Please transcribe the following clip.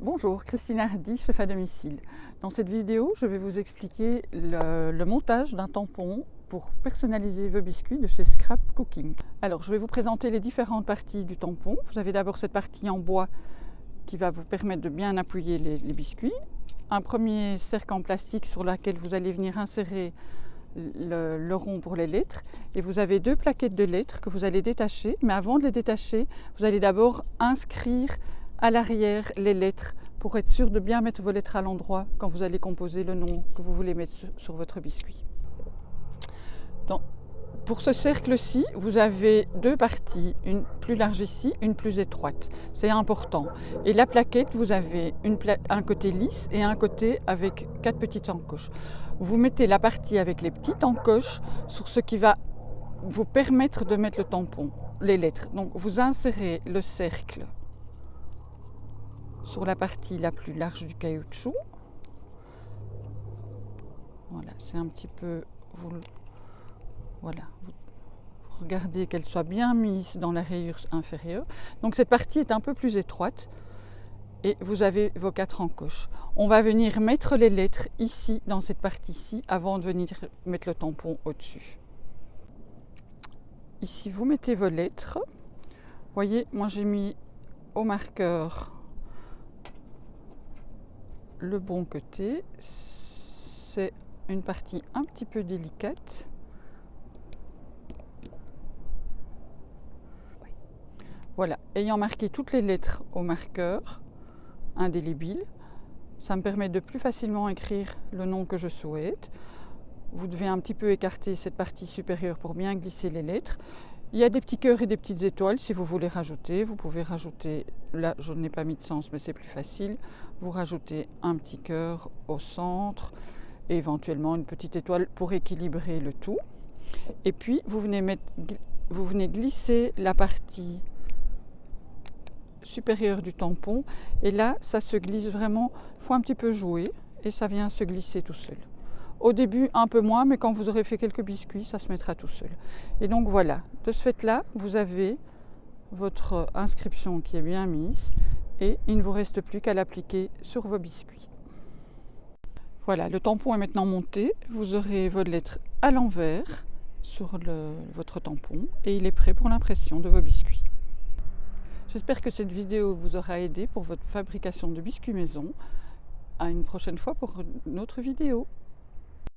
Bonjour, Christine Hardy, chef à domicile. Dans cette vidéo, je vais vous expliquer le montage d'un tampon pour personnaliser vos biscuits de chez Scrap Cooking. Alors, je vais vous présenter les différentes parties du tampon. Vous avez d'abord cette partie en bois qui va vous permettre de bien appuyer les biscuits. Un premier cercle en plastique sur lequel vous allez venir insérer le rond pour les lettres. Et vous avez deux plaquettes de lettres que vous allez détacher. Mais avant de les détacher, vous allez d'abord inscrire à l'arrière les lettres pour être sûr de bien mettre vos lettres à l'endroit quand vous allez composer le nom que vous voulez mettre sur votre biscuit. Pour ce cercle-ci, vous avez deux parties, une plus large ici, une plus étroite. C'est important. Et la plaquette, vous avez un côté lisse et un côté avec 4 petites encoches. Vous mettez la partie avec les petites encoches sur ce qui va vous permettre de mettre le tampon, les lettres. Donc vous insérez le cercle sur la partie la plus large du caoutchouc. Voilà, c'est un petit peu... Voilà, vous regardez qu'elle soit bien mise dans la rayure inférieure. Donc cette partie est un peu plus étroite et vous avez vos 4 encoches. On va venir mettre les lettres ici, dans cette partie-ci, avant de venir mettre le tampon au-dessus. Ici, vous mettez vos lettres. Vous voyez, moi j'ai mis au marqueur le bon côté. C'est une partie un petit peu délicate. Voilà, ayant marqué toutes les lettres au marqueur indélébile, ça me permet de plus facilement écrire le nom que je souhaite. Vous devez un petit peu écarter cette partie supérieure pour bien glisser les lettres. Il y a des petits cœurs et des petites étoiles si vous voulez rajouter. Vous pouvez rajouter, là je n'ai pas mis de sens mais c'est plus facile. Vous rajoutez un petit cœur au centre et éventuellement une petite étoile pour équilibrer le tout. Et puis vous venez glisser la partie supérieure du tampon et là ça se glisse vraiment, il faut un petit peu jouer et ça vient se glisser tout seul. Au début un peu moins, mais quand vous aurez fait quelques biscuits ça se mettra tout seul. Et donc voilà, de ce fait là vous avez votre inscription qui est bien mise et il ne vous reste plus qu'à l'appliquer sur vos biscuits. Voilà, le tampon est maintenant monté, vous aurez votre lettre à l'envers sur votre tampon et il est prêt pour l'impression de vos biscuits. J'espère que cette vidéo vous aura aidé pour votre fabrication de biscuits maison. À une prochaine fois pour une autre vidéo.